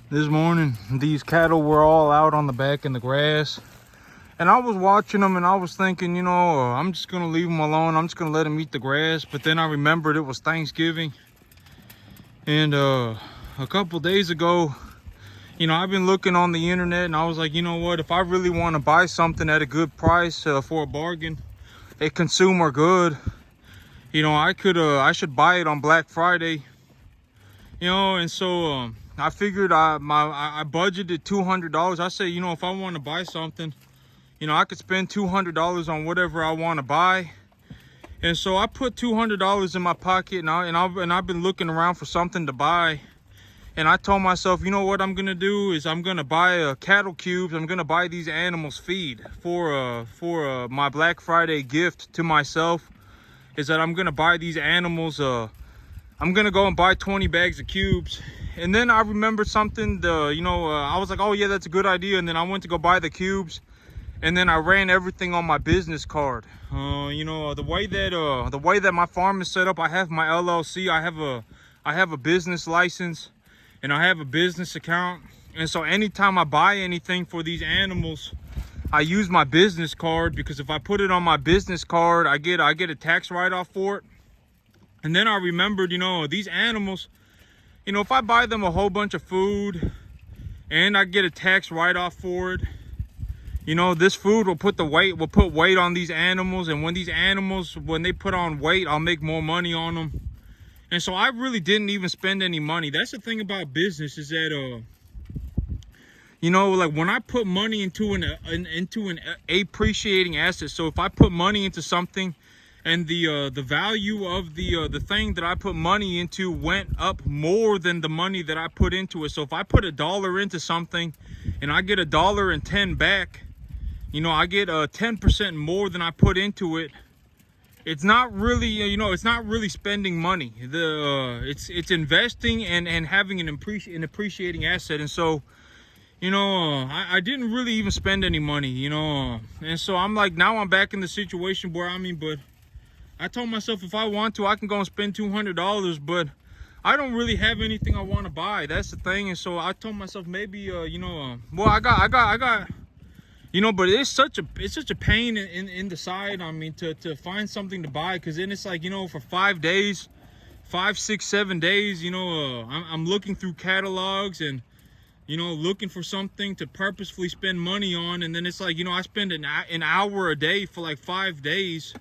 This morning, these cattle were all out on the back in the grass. And I was watching them and I was thinking, I'm just going to leave them alone. I'm just going to let them eat the grass. But then I remembered it was Thanksgiving. And a couple days ago, I've been looking on the internet and I was like, you know what? If I really want to buy something at a good price for a bargain, a consumer good, I should buy it on Black Friday. And so I figured I budgeted $200. I say, if I want to buy something, I could spend $200 on whatever I want to buy. And so I put $200 in my pocket, and I've been looking around for something to buy. And I told myself, you know what I'm gonna do is I'm gonna buy cattle cubes. I'm gonna buy these animals feed for my Black Friday gift to myself. Is that I'm gonna buy these animals. I'm gonna go and buy 20 bags of cubes. And then I remembered something. I was like, oh yeah, that's a good idea. And then I went to go buy the cubes. And then I ran everything on my business card. The way that my farm is set up, I have my LLC. I have a business license, and I have a business account. And so anytime I buy anything for these animals, I use my business card, because if I put it on my business card, I get a tax write-off for it. And then I remembered, these animals, if I buy them a whole bunch of food and I get a tax write-off for it, this food will put weight on these animals. And when they put on weight, I'll make more money on them. And so I really didn't even spend any money. That's the thing about business, is that, like when I put money into an appreciating asset. So if I put money into something and the value of the thing that I put money into went up more than the money that I put into it. So if I put $1 into something and I get $1.10 back, I get 10% more than I put into it. It's not really, it's not really spending money. It's investing and having an appreciating asset. And so, I didn't really even spend any money, and so I'm like, now I'm back in the situation where, but I told myself, if I want to, I can go and spend $200, but I don't really have anything I want to buy. That's the thing. And so I told myself, maybe, well, I got. But it's such a pain in the side. To find something to buy, because then it's like, for 5 days, 5, 6, 7 days, I'm looking through catalogs and, looking for something to purposefully spend money on. And then it's like, I spend an hour a day for like 5 days.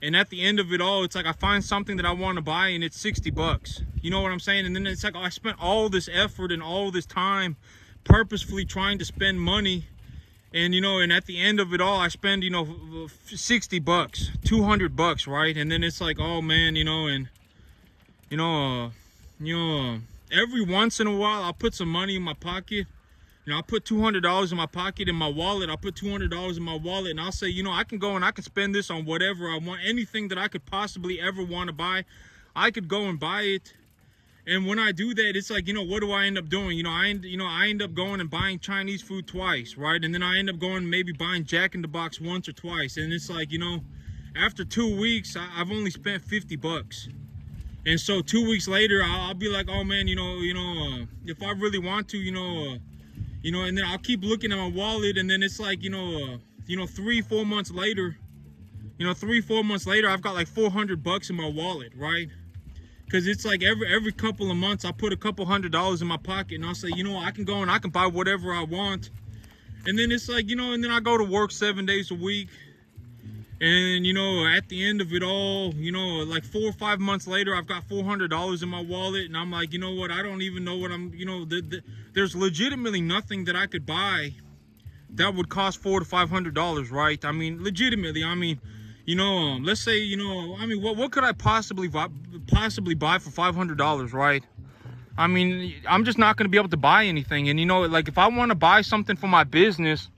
And at the end of it all, it's like I find something that I want to buy and it's $60. You know what I'm saying? And then it's like, I spent all this effort and all this time purposefully trying to spend money. And, and at the end of it all, I spend, $60, $200, right? And then it's like, oh man, every once in a while, I'll put some money in my pocket. I'll put $200 in my pocket, in my wallet. I'll put $200 in my wallet, and I'll say, I can go and I can spend this on whatever I want. Anything that I could possibly ever want to buy, I could go and buy it. And when I do that, it's like, what do I end up doing? I end up going and buying Chinese food twice, right? And then I end up going maybe buying Jack in the Box once or twice. And it's like, after 2 weeks, I've only spent $50. And so 2 weeks later, I'll be like, oh man, if I really want to, and then I'll keep looking at my wallet, and then it's like, 3, 4 months later, 3-4 months later, I've got like $400 in my wallet, right? Because it's like every couple of months, I put a couple $100 in my pocket, and I'll say, I can go and I can buy whatever I want. And then it's like, and then I go to work 7 days a week. And, at the end of it all, like 4 or 5 months later, I've got $400 in my wallet. And I'm like, you know what? I don't even know what there's legitimately nothing that I could buy that would cost $400 to $500, right? Legitimately, let's say, what could I possibly buy for $500, right? I'm just not going to be able to buy anything. And, like if I want to buy something for my business,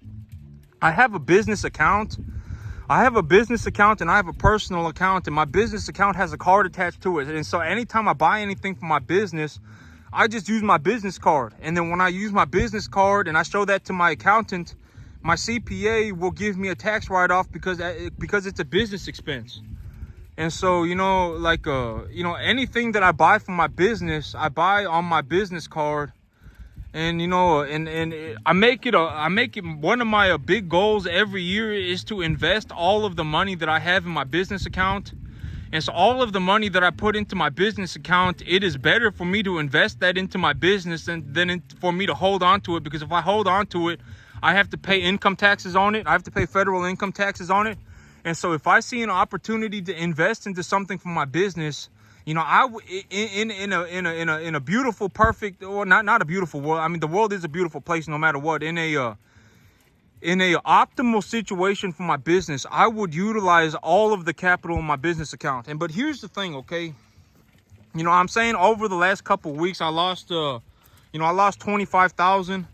I have a business account. I have a business account and I have a personal account, and my business account has a card attached to it. And so anytime I buy anything for my business, I just use my business card. And then when I use my business card and I show that to my accountant, my CPA will give me a tax write-off because it's a business expense. And so, anything that I buy for my business, I buy on my business card. And you know, I make it one of my big goals every year is to invest all of the money that I have in my business account. And so all of the money that I put into my business account, it is better for me to invest that into my business than for me to hold on to it. Because if I hold on to it, I have to pay income taxes on it. I have to pay federal income taxes on it. And so if I see an opportunity to invest into something for my business, you know, in a beautiful, perfect, or not a beautiful world. I mean, the world is a beautiful place no matter what. In a optimal situation for my business, I would utilize all of the capital in my business account. But here's the thing, okay? You know, I'm saying over the last couple of weeks, I lost 25,000.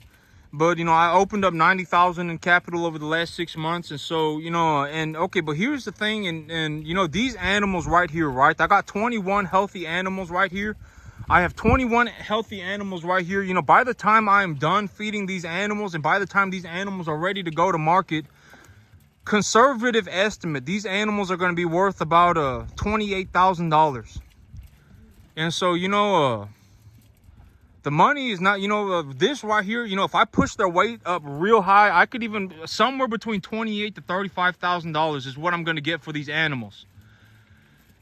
But, you know, I opened up 90,000 in capital over the last 6 months. And so, you know, and okay, but here's the thing. And you know, these animals right here, right? I got 21 healthy animals right here. I have 21 healthy animals right here. You know, by the time I'm done feeding these animals and by the time these animals are ready to go to market, conservative estimate, these animals are going to be worth about $28,000. And so, you know, the money is not, you know, this right here, you know, if I push their weight up real high, I could even somewhere between $28,000 to $35,000 is what I'm going to get for these animals.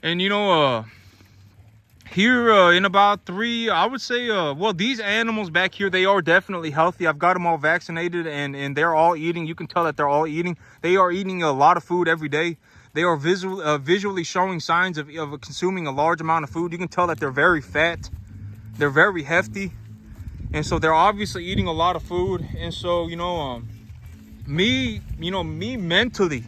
And, you know, here in about I would say, well, these animals back here, they are definitely healthy. I've got them all vaccinated and they're all eating. You can tell that they're all eating. They are eating a lot of food every day. They are visually showing signs of consuming a large amount of food. You can tell that they're very fat. They're very hefty, and so they're obviously eating a lot of food. And so, you know, me mentally,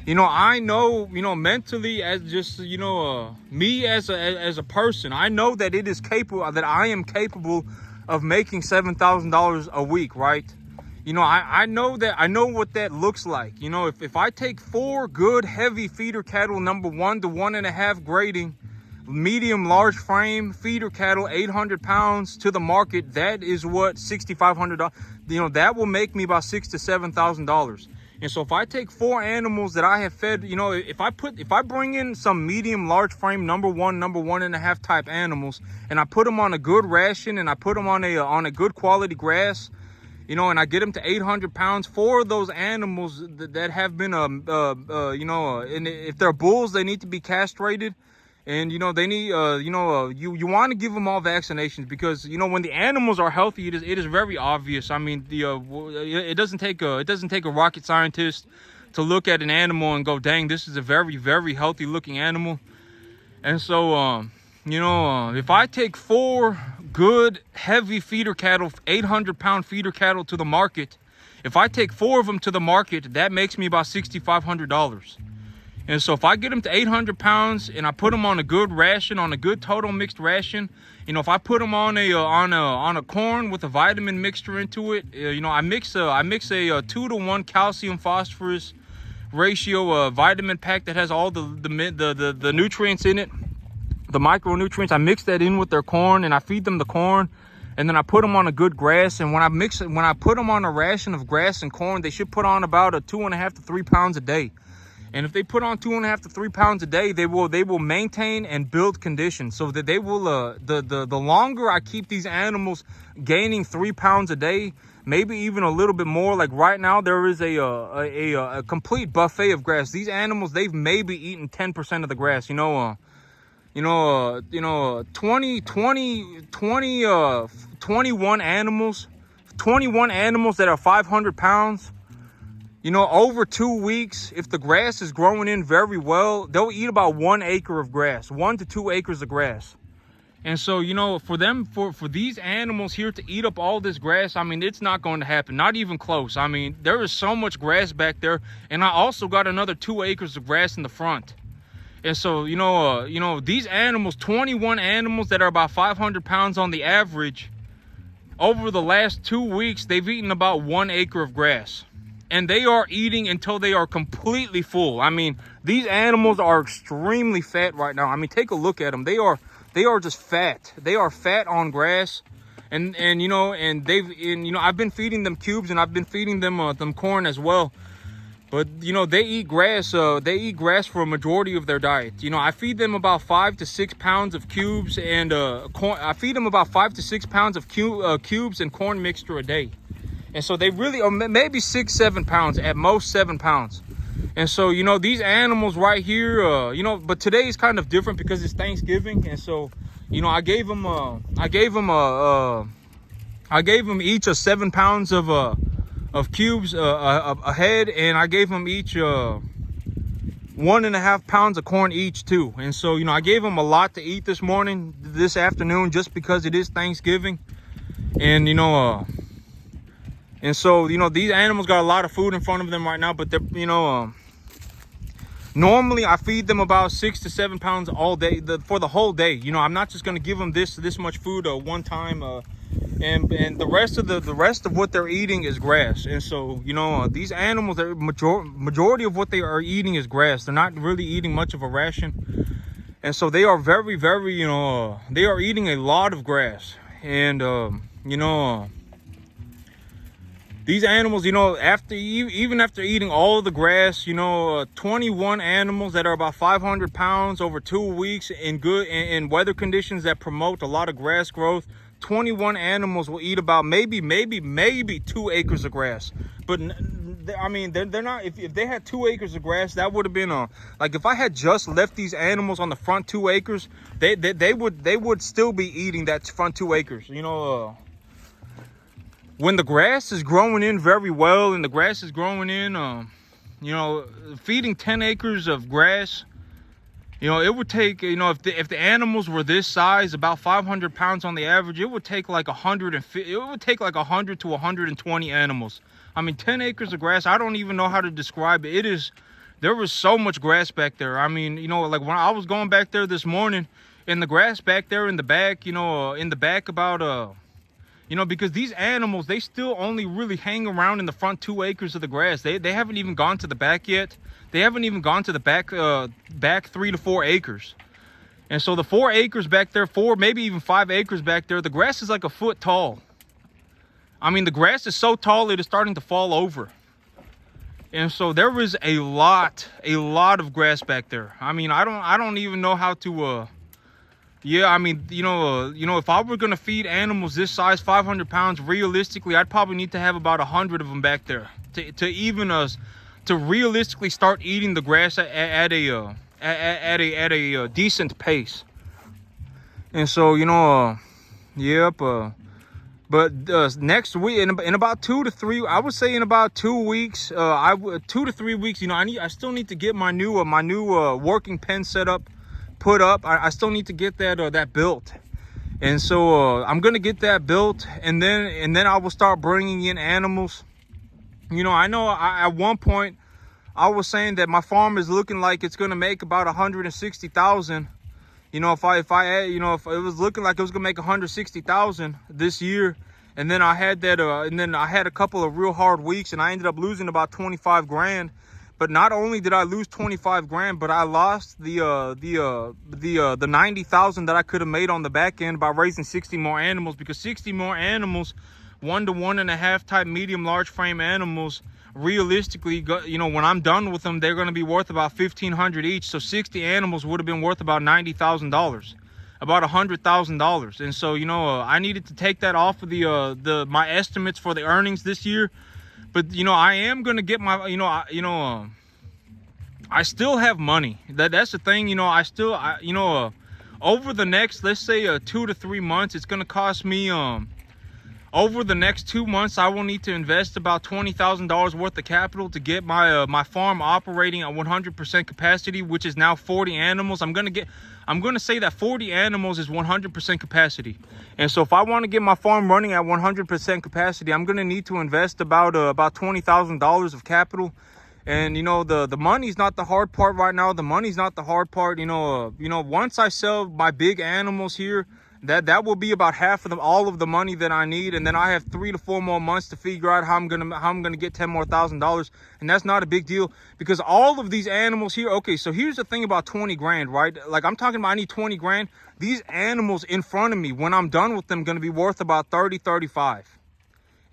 you know, I know, you know, mentally as just, you know, me as a person, I know that it is capable, that I am capable of making $7,000 a week, right? You know, I know that, I know what that looks like. You know, if I take 4 good heavy feeder cattle, number 1 to 1.5 grading, medium large frame feeder cattle, 800 pounds to the market, that is what $6,500, you know, that will make me about $6,000 to $7,000. And so if I take 4 animals that I have fed, you know, if I bring in some medium large frame number 1.5 type animals, and I put them on a good ration, and I put them on a good quality grass, you know, and I get them to 800 pounds, 4 of those animals that have been you know, and if they're bulls, they need to be castrated. And, you know, they need, you want to give them all vaccinations because, you know, when the animals are healthy, it is very obvious. I mean, it doesn't take a rocket scientist to look at an animal and go, dang, this is a very, very healthy looking animal. And so, you know, if I take 4 good heavy feeder cattle, 800 pound feeder cattle to the market, if I take 4 of them to the market, that makes me about $6,500. And so if I get them to 800 pounds and I put them on a good ration, on a good total mixed ration, you know, if I put them on a corn with a vitamin mixture into it, you know, I mix a 2-to-1 calcium phosphorus ratio vitamin pack that has all the nutrients in it, the micronutrients. I mix that in with their corn and I feed them the corn, and then I put them on a good grass. And when I put them on a ration of grass and corn, they should put on about 2.5 to 3 pounds a day. And if they put on 2.5 to 3 pounds a day, they will maintain and build conditions so that they will, the longer I keep these animals gaining 3 pounds a day, maybe even a little bit more. Like right now, there is a complete buffet of grass. These animals, they've maybe eaten 10% of the grass, 21 animals that are 500 pounds. You know, over 2 weeks, if the grass is growing in very well, they'll eat about 1 acre of grass, 1 to 2 acres of grass. And so, you know, for these animals here to eat up all this grass, I mean, it's not going to happen, not even close. I mean, there is so much grass back there. And I also got another 2 acres of grass in the front. And so, you know, these animals, 21 animals that are about 500 pounds on the average, over the last 2 weeks, they've eaten about 1 acre of grass. And they are eating until they are completely full. I mean, these animals are extremely fat right now. I mean, take a look at them. They are just fat. They are fat on grass. And you know, I've been feeding them cubes, and I've been feeding them corn as well. But you know, they eat grass. They eat grass for a majority of their diet. You know, I feed them about 5 to 6 pounds of cubes and corn. I feed them about 5 to 6 pounds of cubes and corn mixture a day. And so they really, or maybe 6-7 pounds, at most 7 pounds. And so, you know, these animals right here, you know, but today is kind of different because it's Thanksgiving. And so, you know, I gave them each a 7 pounds of cubes a head, and I gave them each 1.5 pounds of corn each too. And so, you know, I gave them a lot to eat this afternoon, just because it is Thanksgiving. And you know, and so, you know, these animals got a lot of food in front of them right now, but they're, you know, normally I feed them about 6 to 7 pounds all day, for the whole day. You know, I'm not just going to give them this much food one time, and the rest of what they're eating is grass. And so, you know, these animals, majority of what they are eating is grass. They're not really eating much of a ration. And so they are very, very, you know, they are eating a lot of grass. And you know, these animals, you know, even after eating all of the grass, you know, 21 animals that are about 500 pounds over 2 weeks in weather conditions that promote a lot of grass growth, 21 animals will eat about maybe 2 acres of grass. But I mean, they're not, if they had 2 acres of grass, that would have been like, if I had just left these animals on the front 2 acres, they would still be eating that front 2 acres, you know. When the grass is growing in very well, and the grass is growing in, you know, feeding 10 acres of grass, you know, it would take, you know, if the animals were this size, about 500 pounds on the average, it would take like 100 to 120 animals. I mean, 10 acres of grass, I don't even know how to describe it. There was so much grass back there. I mean, you know, like when I was going back there this morning, and the grass back there in the back, you know, about, you know, because these animals, they still only really hang around in the front 2 acres of the grass. They haven't even gone to the back yet. They haven't even gone to the back 3 to 4 acres. And so the 4 acres back there, maybe even 5 acres back there, the grass is like a foot tall. I mean, the grass is so tall it is starting to fall over. And so there is a lot of grass back there. I mean, I don't even know how to yeah, I mean, you know, if I were gonna feed animals this size, 500 pounds, realistically, I'd probably need to have about 100 of them back there to realistically start eating the grass at a decent pace. And so, you know, yep. But next week, in about 2 to 3, I would say in about 2 weeks, 2 to 3 weeks, you know, I still need to get my new working pen set up. Put up. I still need to get that built, and so I'm gonna get that built, and then I will start bringing in animals. You know, I know at one point I was saying that my farm is looking like it's gonna make about 160,000. You know, if it was looking like it was gonna make 160,000 this year, and then I had a couple of real hard weeks, and I ended up losing about 25 grand. But not only did I lose 25 grand, but I lost the 90,000 that I could have made on the back end by raising 60 more animals, because 60 more animals, 1 to 1.5 type medium large frame animals, realistically, you know, when I'm done with them, they're going to be worth about $1,500 each. So 60 animals would have been worth about $90,000, about $100,000. And so, you know, I needed to take that off of my estimates for the earnings this year. But, you know, I am going to get my, I still have money. That's the thing, you know, over the next, let's say 2 to 3 months, it's going to cost me, over the next 2 months, I will need to invest about $20,000 worth of capital to get my farm operating at 100% capacity, which is now 40 animals. I'm going to say that 40 animals is 100% capacity. And so if I want to get my farm running at 100% capacity, I'm going to need to invest about $20,000 of capital. And, you know, the money's not the hard part right now. The money's not the hard part. You know, once I sell my big animals here, that will be about half of all of the money that I need, and then I have 3 to 4 more months to figure out how I'm gonna get $10,000, and that's not a big deal, because all of these animals here. Okay, so here's the thing about 20 grand, right? Like, I'm talking about, I need 20 grand. These animals in front of me, when I'm done with them, gonna be worth about 30, 35.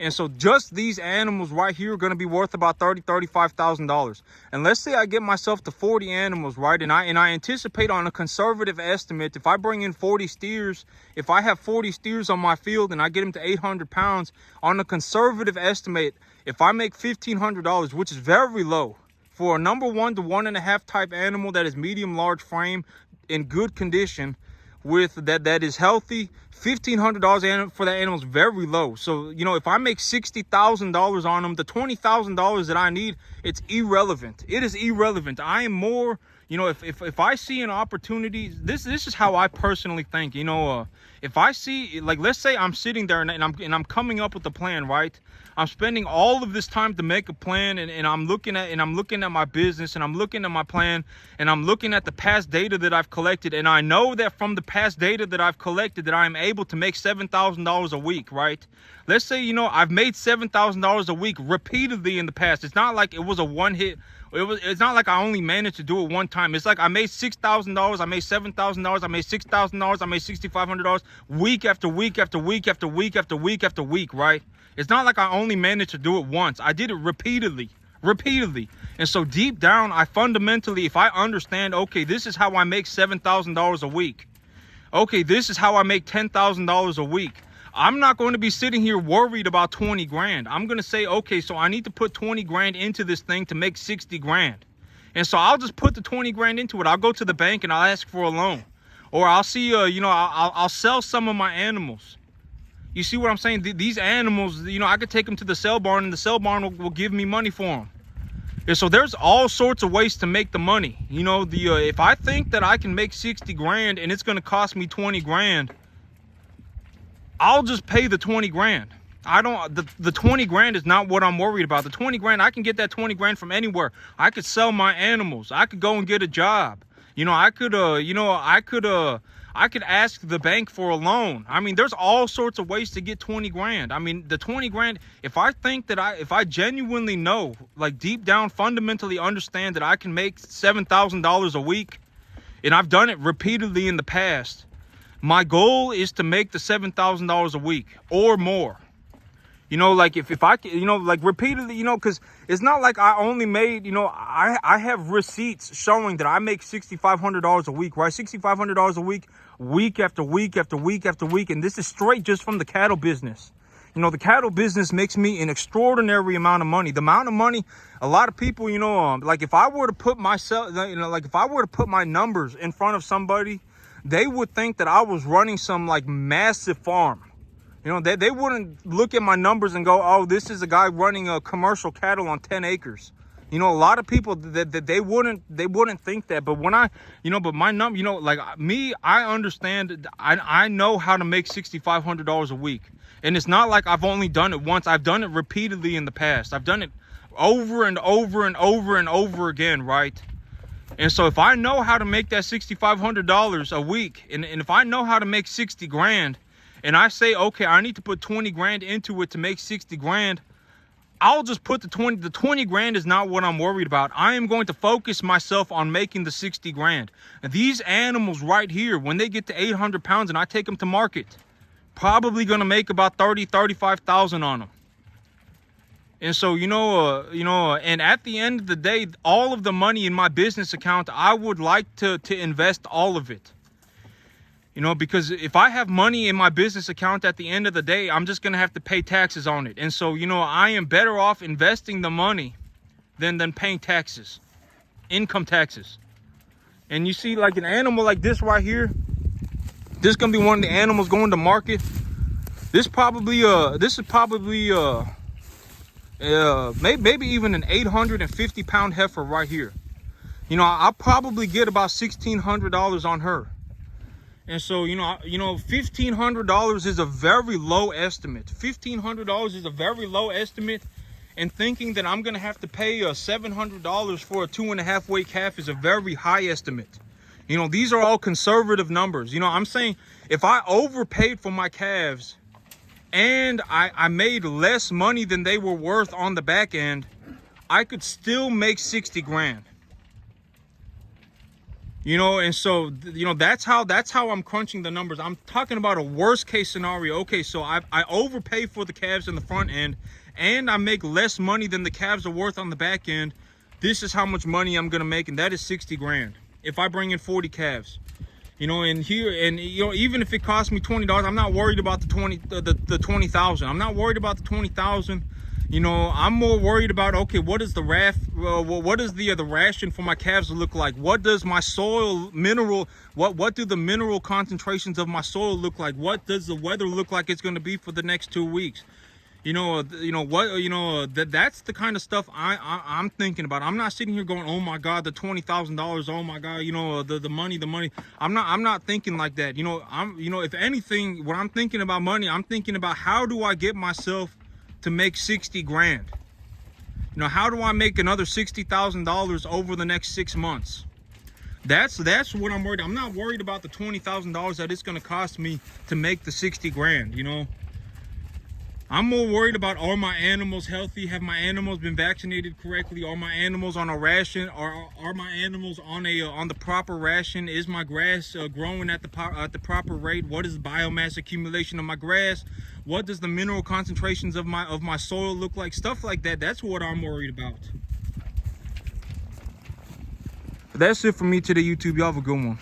And so just these animals right here are going to be worth about $35,000. And let's say I get myself to 40 animals, right? And I anticipate on a conservative estimate, if I bring in 40 steers, if I have 40 steers on my field and I get them to 800 pounds, on a conservative estimate, if I make $1,500, which is very low for a number 1 to 1.5 type animal that is medium large frame in good condition, with that is healthy, $1,500 for that animal is very low. So, you know, if I make $60,000 on them, the $20,000 that I need, it's irrelevant. It is irrelevant. I am more, you know, if I see an opportunity, this is how I personally think. You know, if I see, like, let's say I'm sitting there and I'm coming up with a plan, right? I'm spending all of this time to make a plan, and I'm looking at my business, and I'm looking at my plan, and I'm looking at the past data that I've collected, and I know that from the past data that I've collected that I'm able to make $7,000 a week, right? Let's say, you know, I've made $7,000 a week repeatedly in the past. It's not like it was a one hit. It's not like I only managed to do it one time. It's like I made $6,000, I made $7,000, I made $6,000, I made $6,500 week after week after week after week after week after week, right? It's not like I only managed to do it once. I did it repeatedly. And so deep down, I fundamentally, if I understand, okay, this is how I make $7,000 a week. Okay, this is how I make $10,000 a week. I'm not going to be sitting here worried about 20 grand. I'm going to say, okay, so I need to put 20 grand into this thing to make 60 grand. And so I'll just put the 20 grand into it. I'll go to the bank and I'll ask for a loan. Or I'll see, you know, I'll sell some of my animals. You see what I'm saying? These animals, you know, I could take them to the sale barn, and the sale barn will give me money for them. And so there's all sorts of ways to make the money. You know, if I think that I can make 60 grand and it's going to cost me 20 grand, I'll just pay the 20 grand. The 20 grand is not what I'm worried about. The 20 grand, I can get that 20 grand from anywhere. I could sell my animals. I could go and get a job. You know, I could ask the bank for a loan. I mean, there's all sorts of ways to get 20 grand. I mean, the 20 grand, if I genuinely know, like deep down, fundamentally understand that I can make $7,000 a week, and I've done it repeatedly in the past, my goal is to make the $7,000 a week or more. You know, like if I, you know, like repeatedly, you know, because it's not like I only made, you know, I have receipts showing that I make $6,500 a week, right? $6,500 a week, week after week after week after week. And this is straight just from the cattle business. You know, the cattle business makes me an extraordinary amount of money. The amount of money, a lot of people, you know, like if I were to put myself, you know, like if I were to put my numbers in front of somebody, they would think that I was running some like massive farm. You know, they wouldn't look at my numbers and go, oh, this is a guy running a commercial cattle on 10 acres. You know, a lot of people that they wouldn't think that. But when I, you know, but my number, you know, like me, I understand. I know how to make $6,500 a week. And it's not like I've only done it once. I've done it repeatedly in the past. I've done it over and over and over and over again, right? And so if I know how to make that $6,500 a week, and if I know how to make 60 grand, and I say, okay, I need to put 20 grand into it to make 60 grand, I'll just put the 20 grand is not what I'm worried about. I am going to focus myself on making the 60 grand. And these animals right here, when they get to 800 pounds and I take them to market, probably going to make about 35,000 on them. And so, you know, and at the end of the day, all of the money in my business account, I would like to invest all of it. You know, because if I have money in my business account at the end of the day, I'm just going to have to pay taxes on it. And so, you know, I am better off investing the money than paying taxes, income taxes. And you see, like an animal like this right here, this is going to be one of the animals going to market. This is probably maybe even an 850 pound heifer right here. You know, I'll probably get about $1,600 on her. And so, you know, $1,500 is a very low estimate. $1,500 is a very low estimate. And thinking that I'm going to have to pay $700 for a 2.5 weight calf is a very high estimate. You know, these are all conservative numbers. You know, I'm saying if I overpaid for my calves and I made less money than they were worth on the back end, I could still make 60 grand. You know, and so, you know, that's how I'm crunching the numbers. I'm talking about a worst case scenario. Okay, so I overpay for the calves in the front end, and I make less money than the calves are worth on the back end. This is how much money I'm gonna make, and that is 60 grand if I bring in 40 calves. You know, and here, and you know, even if it costs me $20, I'm not worried about the 20,000. I'm not worried about the 20,000. You know, I'm more worried about, okay, what is the what is the ration for my calves look like? What does my soil mineral, what do the mineral concentrations of my soil look like? What does the weather look like it's going to be for the next 2 weeks? You know what, that's the kind of stuff I'm thinking about. I'm not sitting here going, oh my God, the $20,000, oh my God, you know, the money. I'm not thinking like that. You know, if anything, when I'm thinking about money, I'm thinking about how do I get myself to make 60 grand? You know, how do I make another $60,000 over the next 6 months? That's what I'm worried. I'm not worried about the $20,000 that it's going to cost me to make the 60 grand, you know. I'm more worried about, are my animals healthy? Have my animals been vaccinated correctly? Are my animals on a ration? Are my animals on the proper ration? Is my grass growing at the proper rate? What is the biomass accumulation of my grass? What does the mineral concentrations of my soil look like? Stuff like that. That's what I'm worried about. That's it for me today, YouTube. Y'all have a good one.